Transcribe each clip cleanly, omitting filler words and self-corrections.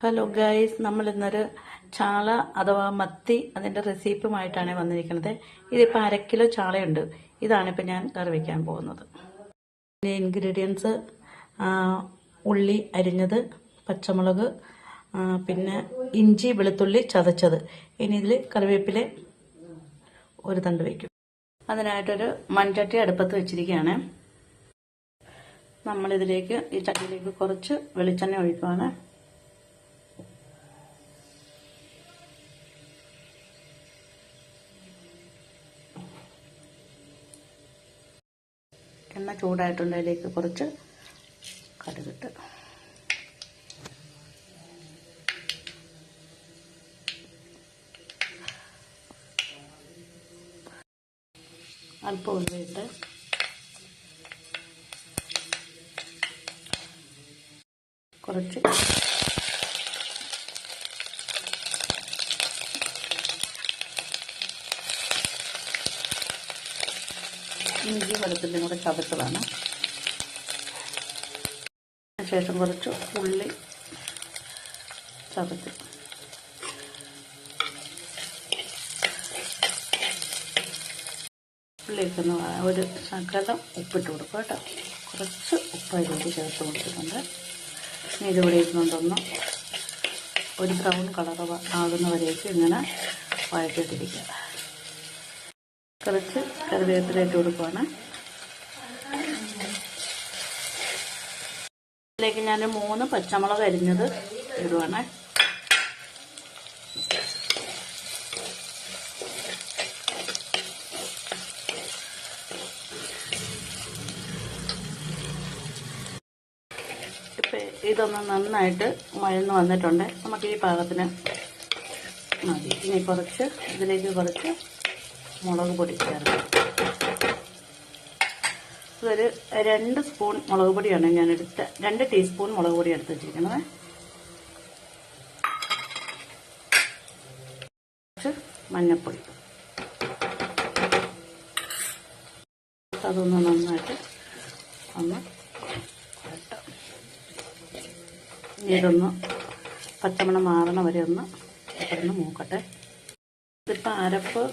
Hello guys, നമ്മൾ ഇന്നൊരു ചാള അഥവാ മത്തി അതിൻ്റെ റെസിപ്പിയുമായിട്ടാണ് വന്നിരിക്കുന്നത്. ഇതിപ്പോൾ 1/2 കിലോ ചാളയുണ്ട്. ഇതാണിപ്പോൾ ഞാൻ കറി വയ്ക്കാൻ പോകുന്നത്. ഇതിൻ്റെ ഇൻഗ്രീഡിയൻസ്: ഉള്ളി അരിഞ്ഞത്, പച്ചമുളക്, പിന്നെ ഇഞ്ചി വെളുത്തുള്ളി ചതച്ചത്. ഇനി ഇതിൽ കറിവേപ്പില ഒരു തണ്ട് വയ്ക്കും. അതിനായിട്ടൊരു മൺചട്ടി അടുപ്പത്ത് വെച്ചിരിക്കുകയാണ്. നമ്മളിതിലേക്ക് ഈ ചട്ടിയിലേക്ക് കുറച്ച് വെളിച്ചെണ്ണ ഒഴിക്കുകയാണ്. എണ്ണ ചൂടായിട്ടുണ്ട്. അതിലേക്ക് കുറച്ച് കടുകിട്ട് അല്പം ഉള്ളിയിട്ട് കുറച്ച് ഇഞ്ചി വെളുത്തുള്ളിയും കൂടെ ചതച്ചതാണ്. അതിനുശേഷം കുറച്ച് ഉള്ളി ചതച്ച് ഉള്ളിലേക്ക് ഒരു ശകലം ഉപ്പിട്ട് കൊടുക്കുക കേട്ടോ. കുറച്ച് ഉപ്പ് അതിലേക്ക് ചേർത്ത് കൊടുത്തിട്ടുണ്ട്. ഇനി ഇതിവിടെ ഇരുന്നുകൊണ്ടൊന്ന് ഒരു ബ്രൗൺ കളർ ആകുന്നവരേക്ക് ഇങ്ങനെ വഴറ്റിയിട്ടിരിക്കുക. കുറച്ച് കറിവേപ്പില ഇട്ട് കൊടുക്കുകയാണ്. ഇതിലേക്ക് ഞാൻ 3 പച്ചമുളക് അരിഞ്ഞത് ഇടുവാണ്. ഇപ്പം ഇതൊന്ന് നന്നായിട്ട് വഴന്ന് വന്നിട്ടുണ്ട്. നമുക്ക് ഈ പാകത്തിന് മതി. ഇനി ഇതിലേക്ക് കുറച്ച് മുളക് പൊടി ചേർക്കാം. ഇതൊരു 2 സ്പൂൺ മുളക് പൊടിയാണ് ഞാൻ 2 ടീസ്പൂൺ മുളക് പൊടി എടുത്ത് വെച്ചിരിക്കുന്നത്. കുറച്ച് മഞ്ഞൾപ്പൊടി, അതൊന്ന് നന്നായിട്ട് ഒന്ന് വഴട്ടാം. ഇതൊന്ന് പച്ചമണം മാറണ വരെ ഒന്ന് മൂക്കട്ടെ. ഇതിപ്പോൾ അരപ്പ്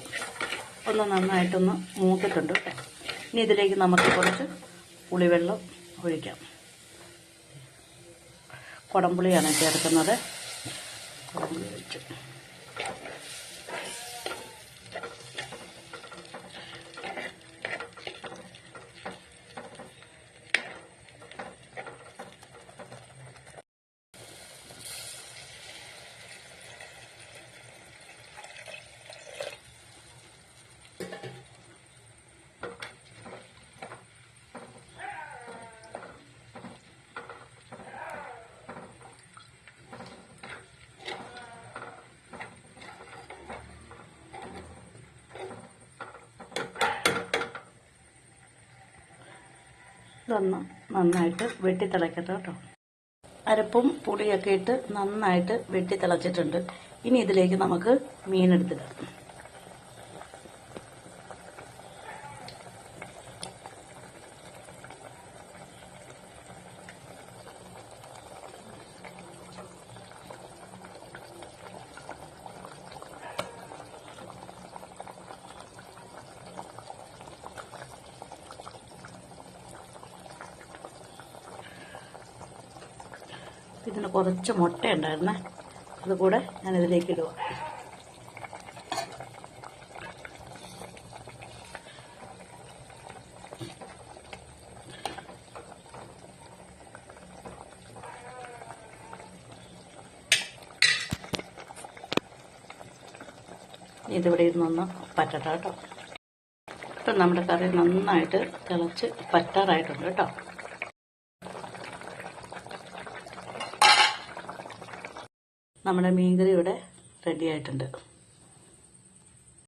ഒന്ന് നന്നായിട്ടൊന്ന് മൂത്തിട്ടുണ്ട്. ഇനി ഇതിലേക്ക് നമുക്ക് കുറച്ച് പുളിവെള്ളം ഒഴിക്കാം. കുടംപുളിയാണ് ചേർക്കുന്നത്. കുടംപുളി ഒഴിച്ചു ഇതൊന്ന് നന്നായിട്ട് വെട്ടിത്തിളയ്ക്കട്ടെ കേട്ടോ. അരപ്പും പുളിയൊക്കെ ഇട്ട് നന്നായിട്ട് വെട്ടിത്തിളച്ചിട്ടുണ്ട്. ഇനി ഇതിലേക്ക് നമുക്ക് മീനെടുത്തിടാം. ഇതിന് കുറച്ച് മുട്ട ഉണ്ടായിരുന്നേ, അതുകൂടെ ഞാനിതിലേക്ക് ഇടുക. ഇതിവിടെ ഇരുന്നൊന്ന് പറ്റട്ടെ കേട്ടോ. ഇപ്പം നമ്മുടെ കറി നന്നായിട്ട് തിളച്ച് പറ്റാറായിട്ടുണ്ട് കേട്ടോ. നമ്മുടെ മീൻകറി ഇവിടെ റെഡി ആയിട്ടുണ്ട്.